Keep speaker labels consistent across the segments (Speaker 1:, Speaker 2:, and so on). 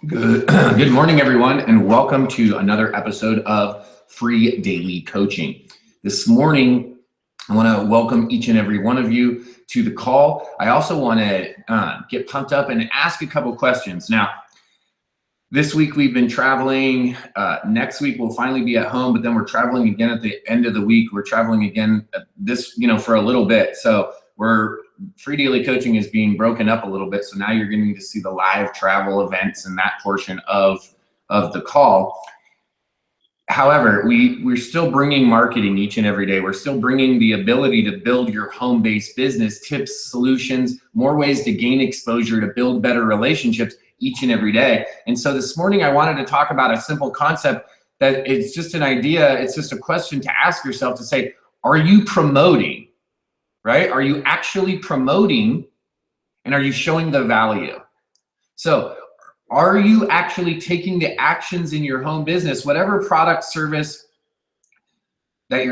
Speaker 1: Good morning, everyone, and welcome to another episode of Free Daily Coaching. This morning, I want to welcome each and every one of you to the call. I also want to get pumped up and ask a couple questions. Now, this week we've been traveling. Next week we'll finally be at home, but then we're traveling again at the end of the week. We're traveling again for a little bit. So Free Daily Coaching is being broken up a little bit. So now you're getting to see the live travel events and that portion of the call. However, we're still bringing marketing each and every day. We're still bringing the ability to build your home-based business, tips, solutions, more ways to gain exposure, to build better relationships each and every day. And so this morning I wanted to talk about a simple concept that it's just an idea. It's just a question to ask yourself to say, are you promoting? Right? Are you actually promoting, and are you showing the value? So are you actually taking the actions in your home business, whatever product or service that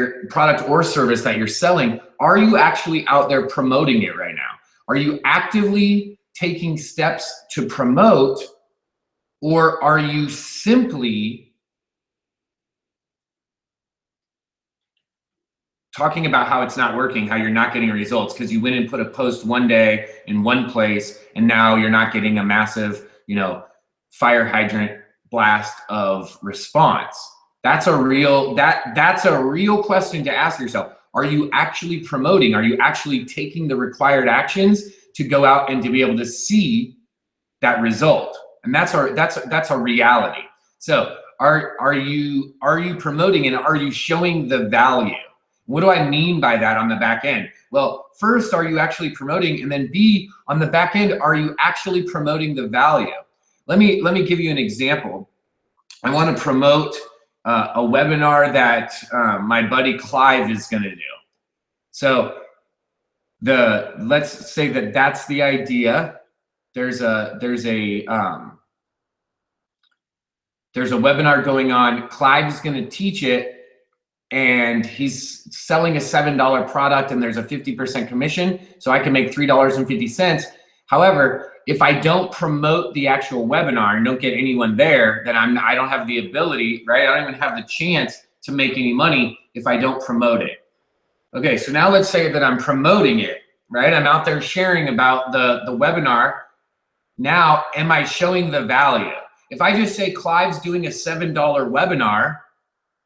Speaker 1: you're selling, are you actually out there promoting it right now? Are you actively taking steps to promote, or are you simply talking about how it's not working, how you're not getting results because you went and put a post one day in one place and now you're not getting a massive, fire hydrant blast of response? That's a real question to ask yourself. Are you actually promoting? Are you actually taking the required actions to go out and to be able to see that result? And that's a reality. So are you promoting, and are you showing the value? What do I mean by that on the back end? Well, first, are you actually promoting? And then B, on the back end, are you actually promoting the value? Let me give you an example. I want to promote a webinar that my buddy Clive is going to do. So let's say that's the idea. There's a webinar going on. Clive's going to teach it, and he's selling a $7 product, and there's a 50% commission, so I can make $3.50. However, if I don't promote the actual webinar and don't get anyone there, then I don't have the ability, right? I don't even have the chance to make any money if I don't promote it. Okay, so now let's say that I'm promoting it, right? I'm out there sharing about the webinar. Now, am I showing the value? If I just say Clive's doing a $7 webinar,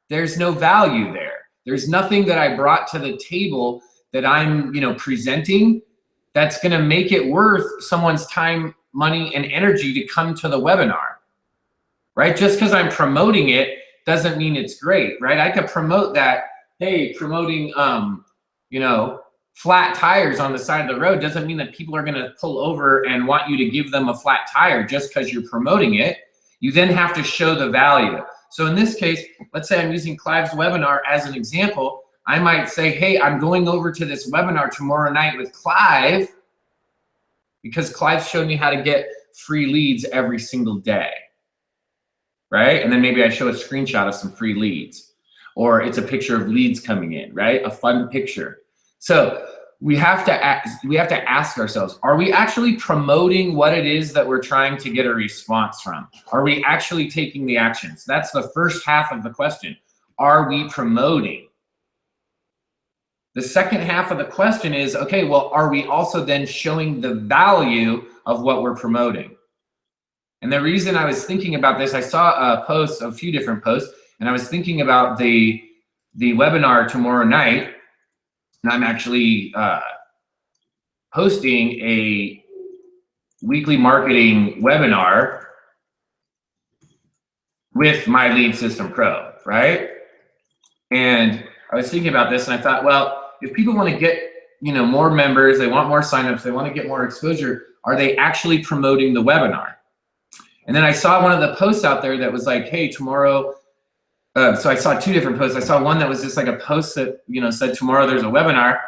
Speaker 1: there's no value there. There's nothing that I brought to the table that I'm, presenting that's going to make it worth someone's time, money, and energy to come to the webinar, right? Just because I'm promoting it doesn't mean it's great, right? I could promote that, hey, promoting, flat tires on the side of the road doesn't mean that people are going to pull over and want you to give them a flat tire just because you're promoting it. You then have to show the value. So in this case, let's say I'm using Clive's webinar as an example. I might say, hey, I'm going over to this webinar tomorrow night with Clive because Clive showed me how to get free leads every single day, right? And then maybe I show a screenshot of some free leads, or it's a picture of leads coming in, right? A fun picture. So we have to ask ourselves, are we actually promoting what it is that we're trying to get a response from? Are we actually taking the actions? That's the first half of the question. Are we promoting? The second half of the question is, okay, well, are we also then showing the value of what we're promoting? And the reason I was thinking about this, I saw a few different posts, and I was thinking about the webinar tomorrow night. And I'm actually hosting a weekly marketing webinar with My Lead System Pro, right? And I was thinking about this, and I thought, well, if people want to get more members, they want more signups, they want to get more exposure, are they actually promoting the webinar? And then I saw one of the posts out there that was like, hey, tomorrow. So I saw two different posts. I saw one that was just like a post that said tomorrow there's a webinar.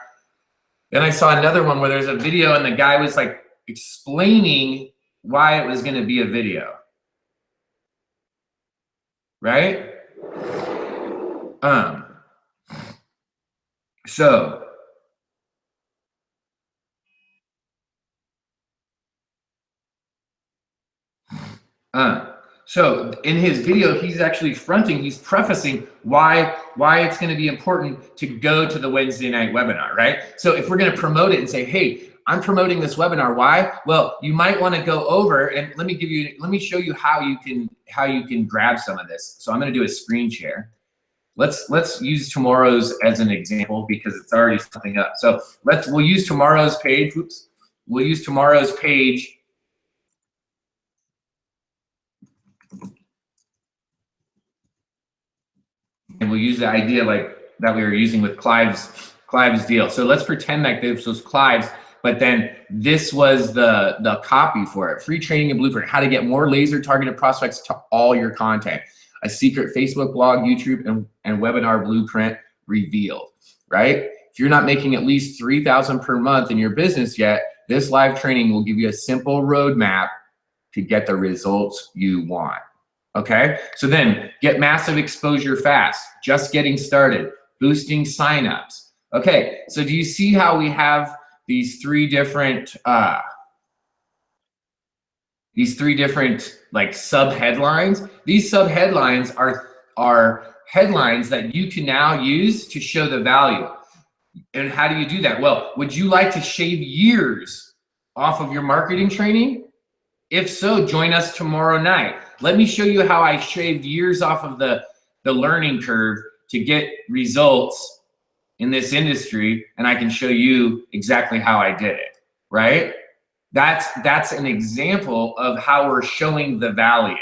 Speaker 1: Then I saw another one where there's a video and the guy was like explaining why it was going to be a video, right? So So in his video, he's actually he's prefacing why it's going to be important to go to the Wednesday night webinar, right? So if we're going to promote it and say, hey, I'm promoting this webinar. Why? Well, you might want to go over and let me show you how you can grab some of this. So I'm going to do a screen share. Let's use tomorrow's as an example because it's already something up. So we'll use tomorrow's page. Oops. We'll use tomorrow's page. And we'll use the idea like that we were using with Clive's deal. So let's pretend like this was Clive's, but then this was the copy for it. Free training and blueprint, how to get more laser targeted prospects to all your content. A secret Facebook blog, YouTube, and webinar blueprint revealed, right? If you're not making at least $3,000 per month in your business yet, this live training will give you a simple roadmap to get the results you want. Okay, so then get massive exposure fast, just getting started, boosting signups. Okay, so do you see how we have these three different like sub headlines? These sub headlines are headlines that you can now use to show the value. And how do you do that? Well, would you like to shave years off of your marketing training? If so, join us tomorrow night. Let me show you how I shaved years off of the learning curve to get results in this industry, and I can show you exactly how I did it, right? That's an example of how we're showing the value.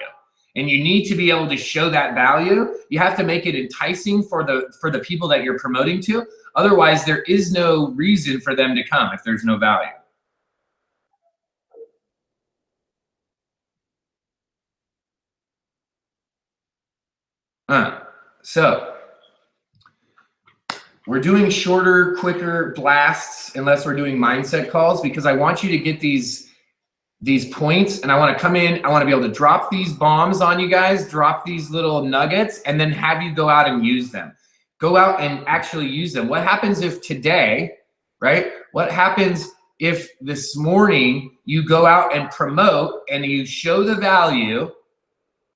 Speaker 1: And you need to be able to show that value. You have to make it enticing for the people that you're promoting to. Otherwise, there is no reason for them to come if there's no value. So we're doing shorter, quicker blasts unless we're doing mindset calls, because I want you to get these points, and I want to come in, I want to be able to drop these bombs on you guys, drop these little nuggets, and then have you go out and use them. Go out and actually use them. What happens if today, right? What happens if this morning you go out and promote and you show the value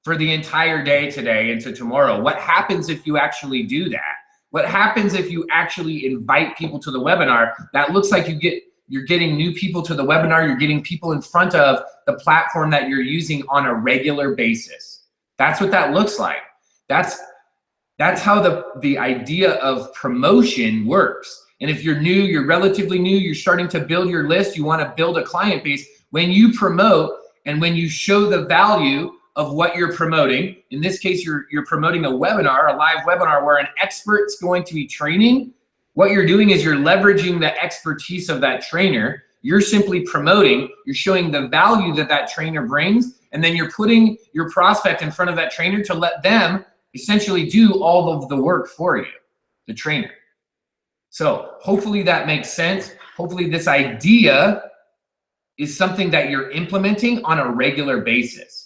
Speaker 1: for the entire day today into tomorrow? What happens if you actually do that? What happens if you actually invite people to the webinar? That looks like you're getting new people to the webinar, you're getting people in front of the platform that you're using on a regular basis. That's what that looks like. That's how the idea of promotion works. And if you're new, you're relatively new, you're starting to build your list, you want to build a client base, when you promote and when you show the value of what you're promoting, in this case, you're promoting a webinar, a live webinar where an expert's going to be training, what you're doing is you're leveraging the expertise of that trainer. You're simply promoting, you're showing the value that that trainer brings, and then you're putting your prospect in front of that trainer to let them essentially do all of the work for you, the trainer. So hopefully that makes sense. Hopefully this idea is something that you're implementing on a regular basis.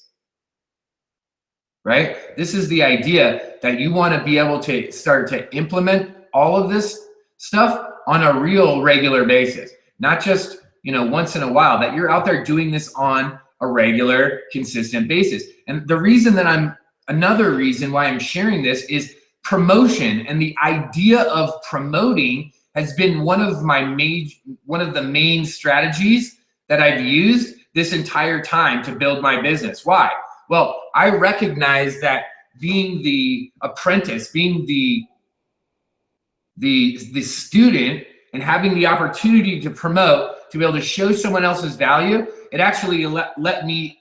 Speaker 1: Right? This is the idea that you want to be able to start to implement all of this stuff on a real regular basis, not just, once in a while, that you're out there doing this on a regular, consistent basis. And the reason that another reason why I'm sharing this is promotion, and the idea of promoting has been one of the main strategies that I've used this entire time to build my business. Why? Well, I recognize that being the apprentice, being the student, and having the opportunity to promote, to be able to show someone else's value, it actually let me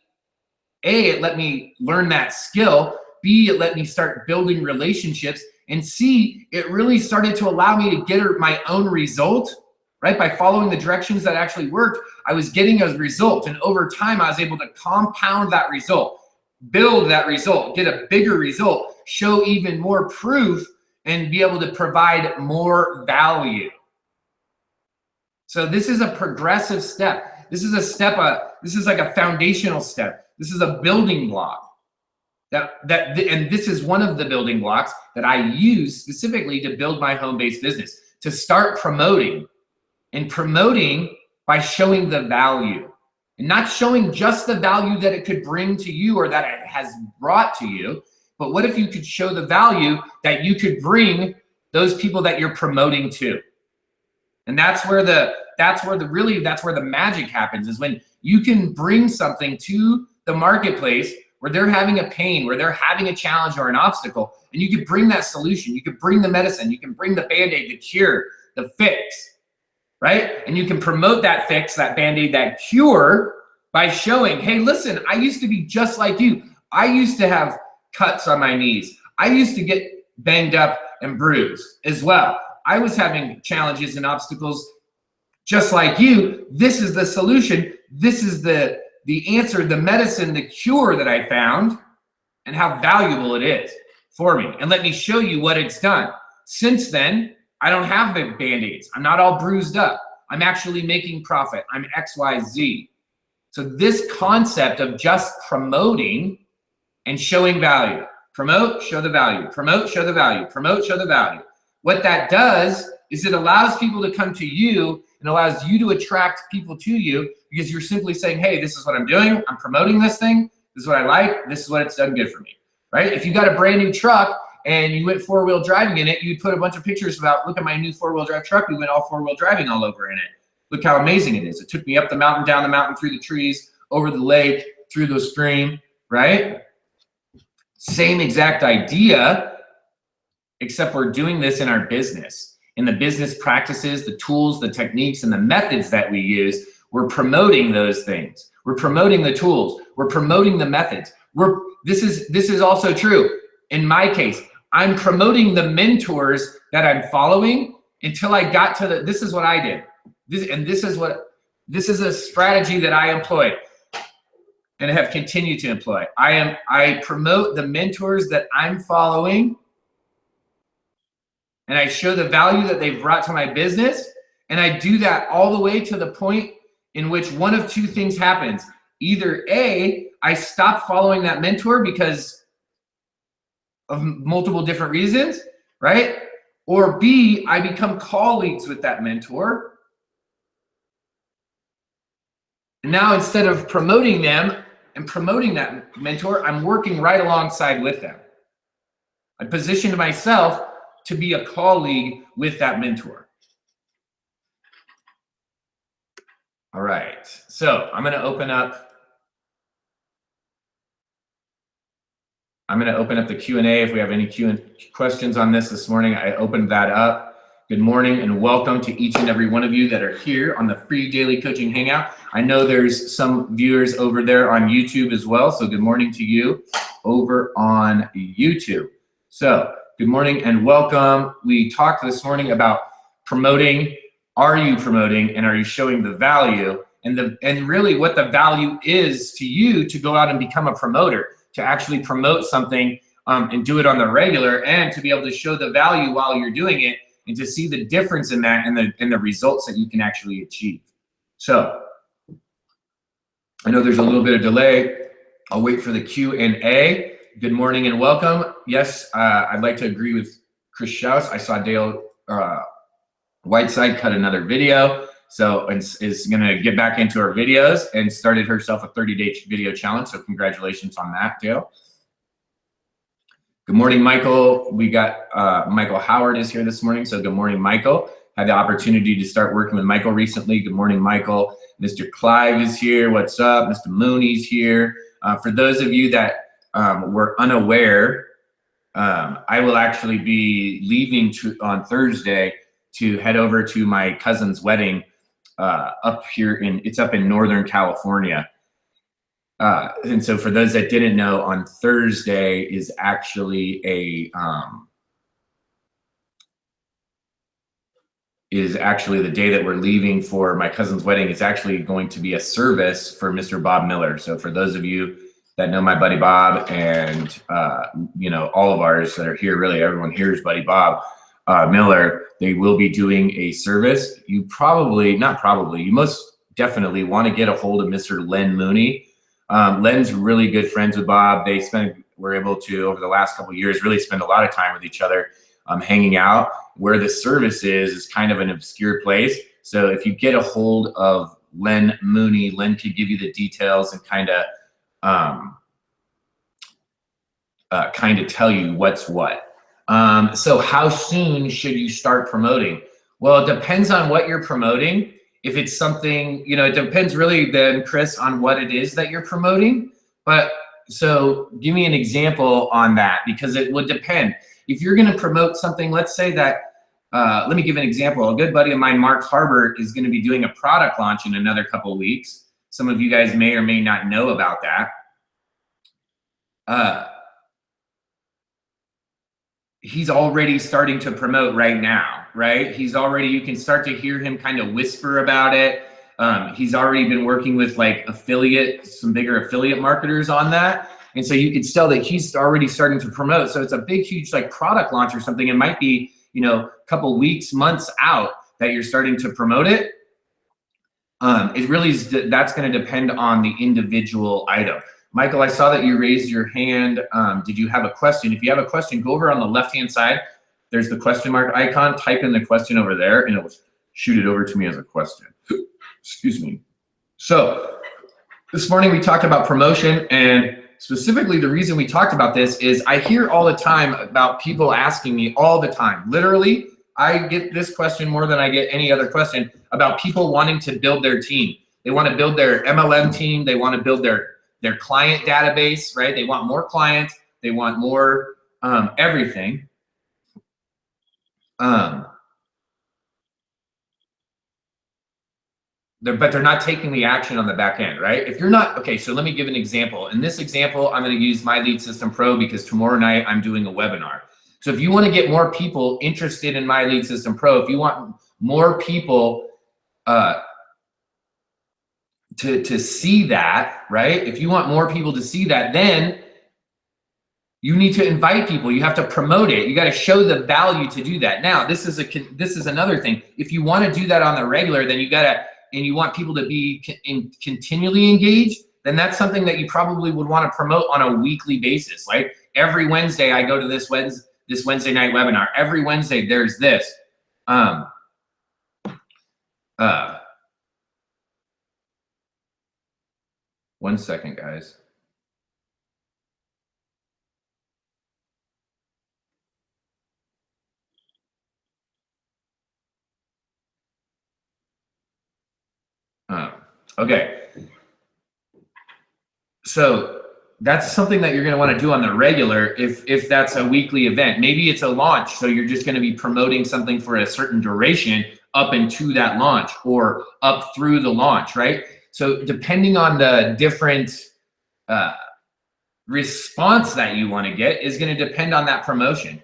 Speaker 1: learn that skill, B, it let me start building relationships, and C, it really started to allow me to get my own result, right? By following the directions that actually worked, I was getting a result, and over time, I was able to compound that result, build that result, get a bigger result, show even more proof, and be able to provide more value. So this is a progressive step. This is this is like a foundational step. This is a building block. And this is one of the building blocks that I use specifically to build my home-based business, to start promoting, and promoting by showing the value. and not showing just the value that it could bring to you or that it has brought to you, but what if you could show the value that you could bring those people that you're promoting to? And that's where the magic happens, is when you can bring something to the marketplace where they're having a pain, where they're having a challenge or an obstacle, and you could bring that solution, you could bring the medicine, you can bring the Band-Aid, the cure, the fix, right? And you can promote that fix, that Band-Aid, that cure by showing, hey, listen, I used to be just like you. I used to have cuts on my knees. I used to get banged up and bruised as well. I was having challenges and obstacles just like you. This is the solution. This is the answer, the medicine, the cure that I found, and how valuable it is for me. And let me show you what it's done. Since then, I don't have the Band-Aids. I'm not all bruised up. I'm actually making profit. I'm XYZ. So this concept of just promoting and showing value. Promote, show the value. Promote, show the value. Promote, show the value. What that does is it allows people to come to you and allows you to attract people to you, because you're simply saying, hey, this is what I'm doing. I'm promoting this thing. This is what I like. This is what it's done good for me, right? If you got a brand new truck and you went 4-wheel driving in it, you'd put a bunch of pictures about, look at my new 4-wheel drive truck. We went all 4-wheel driving all over in it. Look how amazing it is. It took me up the mountain, down the mountain, through the trees, over the lake, through the stream, right? Same exact idea, except we're doing this in our business. In the business practices, the tools, the techniques, and the methods that we use, we're promoting those things. We're promoting the tools. We're promoting the methods. This is also true. In my case, I'm promoting the mentors that I'm following until I got to this is what I did. This is a strategy that I employed and have continued to employ. I promote the mentors that I'm following, and I show the value that they've brought to my business. And I do that all the way to the point in which one of two things happens. Either A, I stop following that mentor because of multiple different reasons, right? Or B, I become colleagues with that mentor. And now instead of promoting them and promoting that mentor, I'm working right alongside with them. I positioned myself to be a colleague with that mentor. All right, so I'm gonna open up the Q&A. If we have any questions on this morning, I opened that up. Good morning and welcome to each and every one of you that are here on the free daily coaching hangout. I know there's some viewers over there on YouTube as well, so good morning to you over on YouTube. So good morning and welcome. We talked this morning about promoting. Are you promoting, and are you showing the value, and really what the value is to you to go out and become a promoter, to actually promote something and do it on the regular, and to be able to show the value while you're doing it, and to see the difference in that and the results that you can actually achieve. So I know there's a little bit of delay. I'll wait for the Q&A. Good morning and welcome. Yes, I'd like to agree with Chris Schaus. I saw Dale Whiteside cut another video, so is going to get back into her videos and started herself a 30-day video challenge. So congratulations on that, Dale. Good morning, Michael. We got Michael Howard is here this morning. So good morning, Michael. Had the opportunity to start working with Michael recently. Good morning, Michael. Mr. Clive is here. What's up? Mr. Mooney's here. For those of you that were unaware, I will actually be leaving on Thursday to head over to my cousin's wedding up in Northern California. And so for those that didn't know, on Thursday is actually the day that we're leaving for my cousin's wedding. It's actually going to be a service for Mr. Bob Miller. So for those of you that know my buddy Bob, and all of ours that are here, really everyone here is buddy Bob Miller, they will be doing a service. You most definitely want to get a hold of Mr. Len Mooney. Len's really good friends with Bob. We're able to, over the last couple of years, really spend a lot of time with each other, hanging out. Where the service is kind of an obscure place. So if you get a hold of Len Mooney. Len could give you the details and kind of tell you what's what. So how soon should you start promoting? Well, it depends on what you're promoting. If it's something, it depends really then, Chris, on what it is that you're promoting. But so give me an example on that, because it would depend. If you're going to promote something, let's say that, let me give an example. A good buddy of mine, Mark Harbert, is going to be doing a product launch in another couple of weeks. Some of you guys may or may not know about that. He's already starting to promote right now, right? You can start to hear him kind of whisper about it. He's already been working with like some bigger affiliate marketers on that. And so you can tell that he's already starting to promote. So it's a big, huge like product launch or something. It might be, a couple weeks, months out that you're starting to promote it. It really is, that's going to depend on the individual item. Michael, I saw that you raised your hand. Did you have a question? If you have a question, go over on the left-hand side. There's the question mark icon. Type in the question over there, and it will shoot it over to me as a question. Excuse me. So this morning we talked about promotion, and specifically the reason we talked about this is I hear all the time about people asking me all the time. Literally, I get this question more than I get any other question about people wanting to build their team. They want to build their MLM team. They want to build their client database, right? They want more clients. They want more everything. But they're not taking the action on the back end, right? If you're not, okay, so let me give an example. In this example, I'm going to use My Lead System Pro because tomorrow night I'm doing a webinar. So if you want to get more people interested in My Lead System Pro, if you want more people to see that, right? If you want more people to see that, then you need to invite people. You have to promote it. You got to show the value to do that. Now, this is another thing. If you want to do that on the regular, then you want people to be continually engaged, then that's something that you probably would want to promote on a weekly basis. Like every Wednesday, I go to this Wednesday night webinar. Every Wednesday, there's this. One second, guys. Okay. So that's something that you're going to want to do on the regular if that's a weekly event. Maybe it's a launch, so you're just going to be promoting something for a certain duration up into that launch or up through the launch, right? So depending on the different response that you want to get is going to depend on that promotion.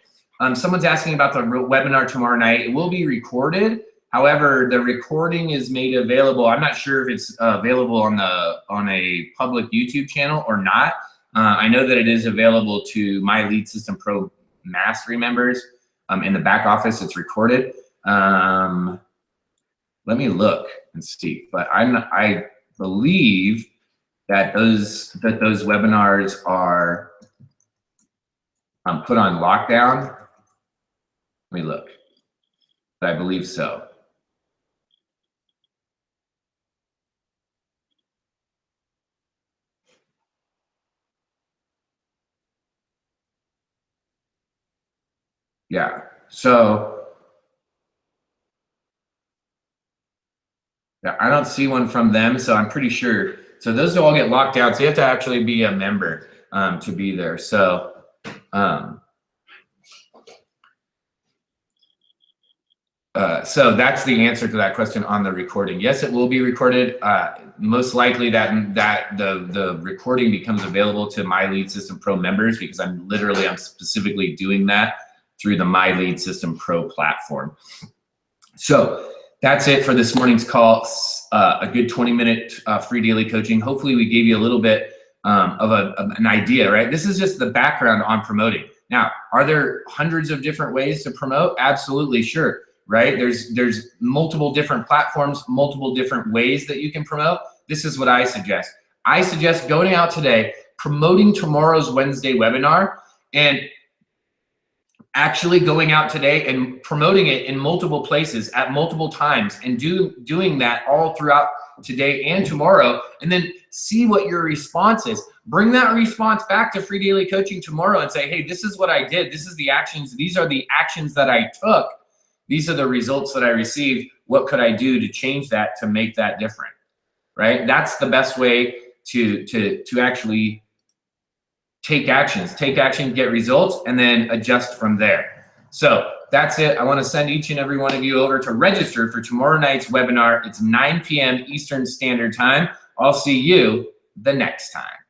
Speaker 1: Someone's asking about the webinar tomorrow night. It will be recorded. However, the recording is made available. I'm not sure if it's available on a public YouTube channel or not. I know that it is available to My Lead System Pro Mastery members. In the back office, it's recorded. Let me look and see. But I believe that those webinars are put on lockdown. Let me look. But I believe so. Yeah, so yeah, I don't see one from them, so I'm pretty sure. So those all get locked out, so you have to actually be a member to be there. So so that's the answer to that question on the recording. Yes, it will be recorded. Most likely that the recording becomes available to My Lead System Pro members because I'm specifically doing that through the My Lead System Pro platform. So that's it for this morning's call. A good 20-minute free daily coaching. Hopefully we gave you a little bit of an idea, right? This is just the background on promoting. Now, are there hundreds of different ways to promote? Absolutely, sure, right? There's multiple different platforms, multiple different ways that you can promote. This is what I suggest. I suggest going out today, promoting tomorrow's Wednesday webinar, and actually going out today and promoting it in multiple places at multiple times, and doing that all throughout today and tomorrow, and then see what your response is. Bring that response back to Free Daily Coaching tomorrow and say, hey, this is what I did. This is the actions. These are the actions that I took. These are the results that I received. What could I do to change that, to make that different, right? That's the best way to actually take actions, get results, and then adjust from there. So that's it. I want to send each and every one of you over to register for tomorrow night's webinar. It's 9 p.m. Eastern Standard Time. I'll see you the next time.